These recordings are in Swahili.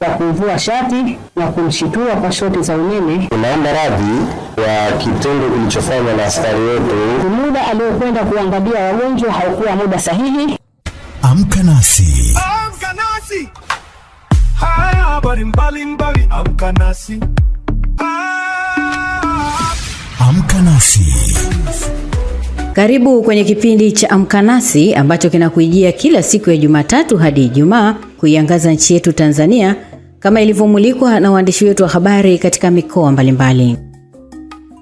kwa kumvua shati na kumshitua kwa shoti za umeme. Tunaomba radhi kwa kitendo kilichofanywa na askari wetu. Muda aliokwenda kuangalia wagonjwa haukuwa muda sahihi. Amka nasi. Amka nasi. Haya habari mbalimbali, amka nasi. Amka nasi. Karibu kwenye kipindi cha Amka Nasi ambacho kinakujia kila siku ya Jumatatu hadi Ijumaa kuiangaza nchi yetu Tanzania kama ilivyomulikwa na waandishi wetu wa habari katika mikoa mbalimbali.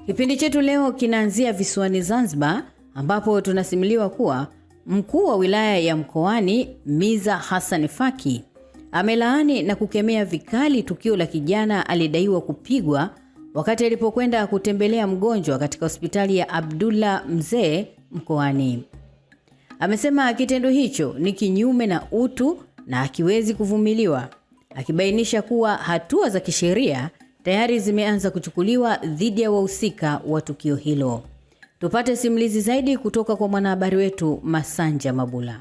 Kipindi chetu leo kinaanzia visiwani Zanzibar ambapo tunasimuliwa kuwa mkuu wa wilaya ya Mkoani Miza Hassan Faki amelaani na kukemea vikali tukio la kijana alidaiwa kupigwa wakati alipokwenda kutembelea mgonjwa katika hospitali ya Abdullah Mzee Mkoani. Amesema kitendo hicho ni kinyume na utu na hakiwezi kuvumiliwa, akibainisha kuwa hatua za kisheria tayari zimeanza kuchukuliwa dhidi ya wahusika wa tukio hilo. Tupate simulizi zaidi kutoka kwa mwanahabari wetu Masanja Mabula.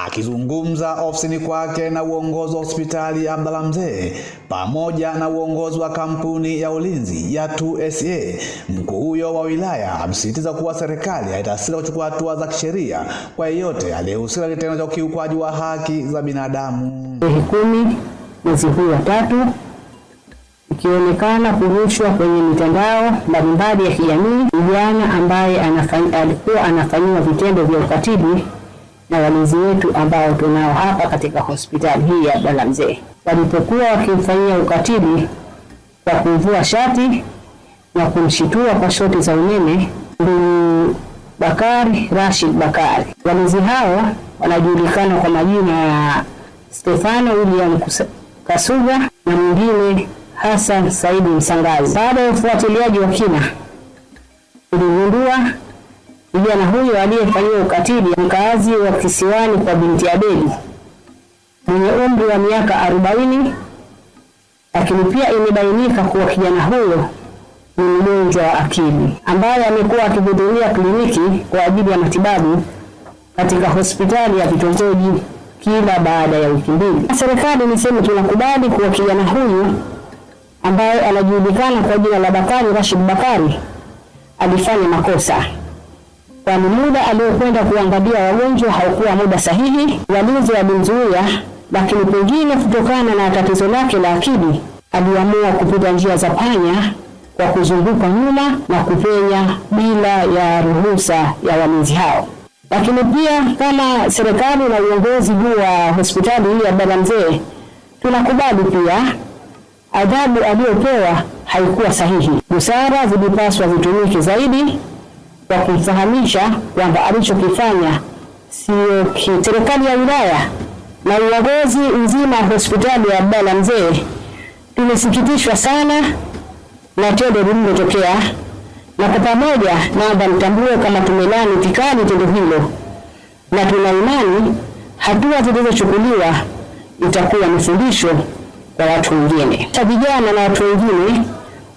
Akizungumza ofisini kwake na uongozi wa hospitali ya Abdullah Mzee pamoja na uongozi wa kampuni ya ulinzi ya 2SA, mkuu huyo wa wilaya amesisitiza kuwa serikali haitasita kuchukua hatua za kisheria kwa yeyote aliyehusika na kitendo cha ukiukwaji wa haki za binadamu. 10 mwezi huu wa 3 ikionekana kurushwa kwenye mitandao mbalimbali ya kijamii kijana ambaye alikuwa anafanyiwa vitendo vya ukatili na walinzi wetu ambao tunao hapa katika hospitali hii ya Abdullah Mzee. Walipokuwa wakimfanyia ukatili kwa kumvua shati na kumshitua kwa shoti za umeme Bakari Rashid Bakari. Walinzi hao wanajulikana kwa majina ya Stefano William Kasuga na mwingine Hassan Saidi Msangazi. Baada ya ufuatiliaji wa kina, tuligundua kijana huyo aliyefanyiwa ukatili mkazi wa kisiwani kwa binti Abedi mwenye umri wa miaka 40, lakini pia imebainika kuwa kijana huyo ni mgonjwa wa akili ambaye amekuwa akihudhuria kliniki kwa ajili ya matibabu katika hospitali ya vitongoji kila baada ya wiki 2. Serikali niseme tunakubali kuwa kijana huyu ambaye anajulikana kwa jina la Bakari Rashid Bakari alifanya makosa, kwani muda aliokwenda kuangalia wagonjwa haukuwa muda sahihi. Walinzi walimzuia, lakini pengine kutokana na tatizo lake la akili aliamua kupita njia za panya kwa kuzunguka nyuma na kupenya bila ya ruhusa ya walinzi hao. Lakini pia kama serikali na uongozi huu wa hospitali hii ya Abdullah Mzee tunakubali pia adhabu aliyopewa haikuwa sahihi. Busara zilipaswa zitumike zaidi kwa kumfahamisha kwamba alichokifanya sio. Serikali ya wilaya na uongozi mzima wa hospitali ya Abdullah Mzee tumesikitishwa sana na tendo lililotokea, na kwa pamoja naomba mtambue kama tumelani vikali tendo hilo, na tuna imani hatua zilizochukuliwa itakuwa ni fundisho kwa watu wengine. Vijana na watu wengine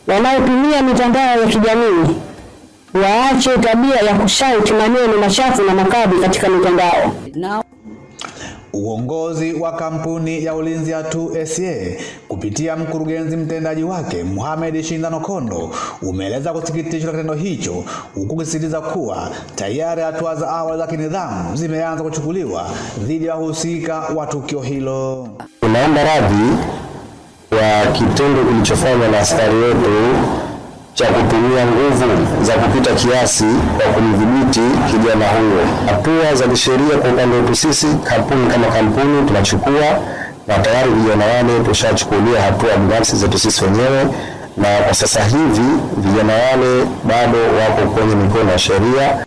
wanaotumia mitandao ya kijamii waache tabia ya kushout maneno machafu na makali katika mitandao. Uongozi wa kampuni ya ulinzi ya 2SA kupitia mkurugenzi mtendaji wake Mohamed Shindano Kondo umeeleza kusikitishwa na kitendo hicho, huku kusisitiza kuwa tayari hatua za awali za kinidhamu zimeanza kuchukuliwa dhidi ya wahusika wa tukio hilo. Tunaomba radhi kwa kitendo kilichofanywa na askari wetu cha kutumia nguvu za kupita kiasi kwa kumdhibiti kijana huyo. Hatua za kisheria kwa upande wetu sisi kampuni kama kampuni tunachukua, na tayari vijana wale tushachukulia hatua binafsi zetu sisi wenyewe, na kwa sasa hivi vijana wale bado wako kwenye mikono ya sheria.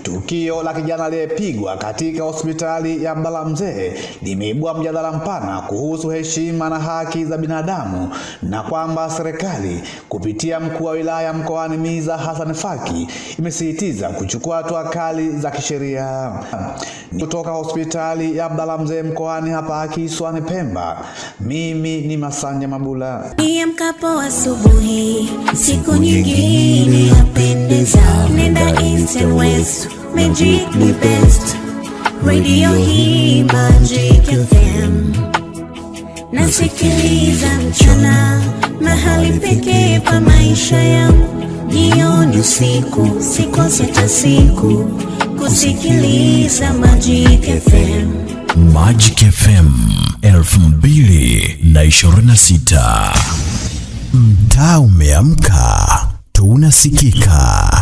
Tukio la kijana aliyepigwa katika hospitali ya Abdullah Mzee limeibua mjadala mpana kuhusu heshima na haki za binadamu, na kwamba serikali kupitia mkuu wa wilaya Mkoani Miza Hassan Faki imesisitiza kuchukua hatua kali za kisheria. Kutoka hospitali ya Abdullah Mzee Mkoani hapa kisiwani Pemba, mimi ni Masanja Mabula. Niamkapo asubuhi, siku nyingine yapendeza, nenda East and West, Magic ni best, radio hii Magic FM. nasikiliza mchana, mahali pekee pa maisha yangu, jioni usiku, sikose hata siku kusikiliza Magic FM. Magic FM 2026. Mtaa umeamka, tunasikika.